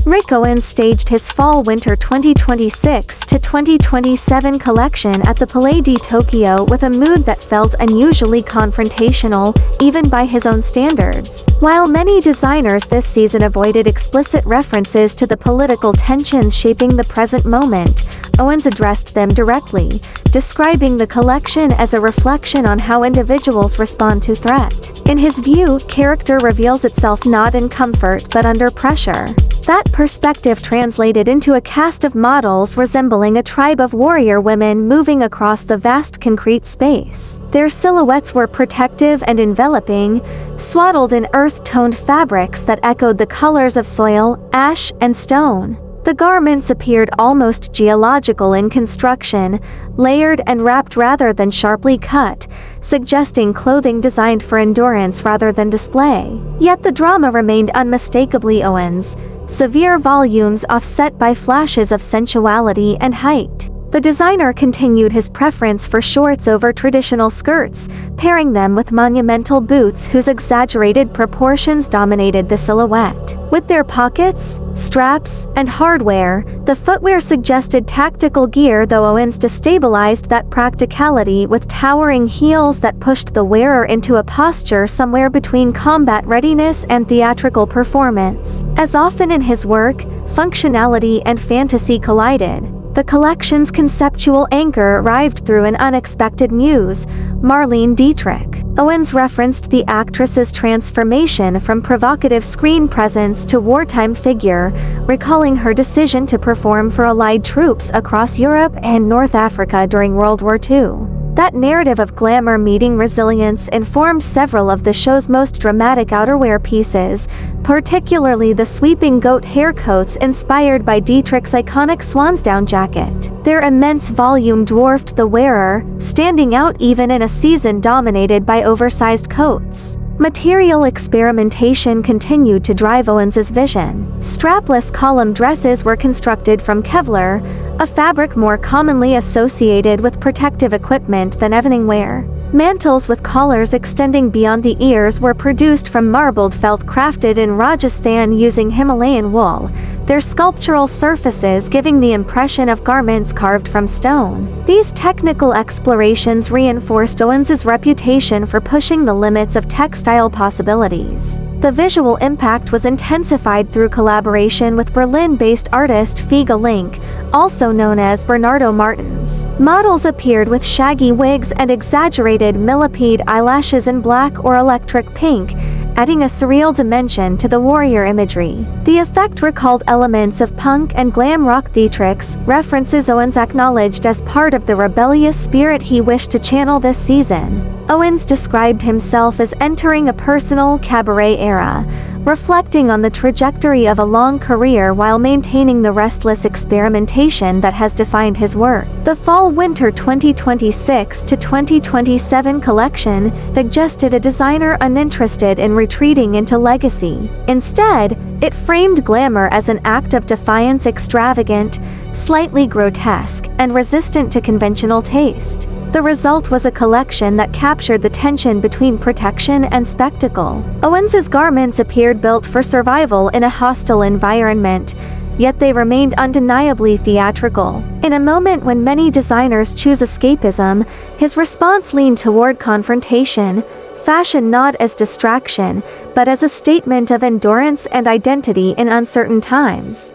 Rick Owens staged his Fall/Winter 2026 to 2027 collection at the Palais de Tokyo with a mood that felt unusually confrontational, even by his own standards. While many designers this season avoided explicit references to the political tensions shaping the present moment, Owens addressed them directly, describing the collection as a reflection on how individuals respond to threat. In his view, character reveals itself not in comfort but under pressure. That perspective translated into a cast of models resembling a tribe of warrior women moving across the vast concrete space. Their silhouettes were protective and enveloping, swaddled in earth-toned fabrics that echoed the colors of soil, ash, and stone. The garments appeared almost geological in construction, layered and wrapped rather than sharply cut, suggesting clothing designed for endurance rather than display. Yet the drama remained unmistakably Owens, severe volumes offset by flashes of sensuality and height. The designer continued his preference for shorts over traditional skirts, pairing them with monumental boots whose exaggerated proportions dominated the silhouette. With their pockets, straps, and hardware, the footwear suggested tactical gear, though Owens destabilized that practicality with towering heels that pushed the wearer into a posture somewhere between combat readiness and theatrical performance. As often in his work, functionality and fantasy collided. The collection's conceptual anchor arrived through an unexpected muse, Marlene Dietrich. Owens referenced the actress's transformation from provocative screen presence to wartime figure, recalling her decision to perform for Allied troops across Europe and North Africa during World War II. That narrative of glamour meeting resilience informed several of the show's most dramatic outerwear pieces, particularly the sweeping goat hair coats inspired by Dietrich's iconic swansdown jacket. Their immense volume dwarfed the wearer, standing out even in a season dominated by oversized coats. Material experimentation continued to drive Owens's vision. Strapless column dresses were constructed from Kevlar, a fabric more commonly associated with protective equipment than evening wear. Mantles with collars extending beyond the ears were produced from marbled felt crafted in Rajasthan using Himalayan wool, their sculptural surfaces giving the impression of garments carved from stone. These technical explorations reinforced Owens's reputation for pushing the limits of textile possibilities. The visual impact was intensified through collaboration with Berlin-based artist Figa Link, also known as Bernardo Martins. Models appeared with shaggy wigs and exaggerated millipede eyelashes in black or electric pink, adding a surreal dimension to the warrior imagery. The effect recalled elements of punk and glam rock. Dietrich's references Owens acknowledged as part of the rebellious spirit he wished to channel this season. Owens described himself as entering a personal cabaret era, reflecting on the trajectory of a long career while maintaining the restless experimentation that has defined his work. The Fall/Winter 2026 to 2027 collection suggested a designer uninterested in retreating into legacy. Instead, it framed glamour as an act of defiance, extravagant, slightly grotesque, and resistant to conventional taste. The result was a collection that captured the tension between protection and spectacle. Owens's garments appeared built for survival in a hostile environment, yet they remained undeniably theatrical. In a moment when many designers choose escapism, his response leaned toward confrontation, fashion not as distraction, but as a statement of endurance and identity in uncertain times.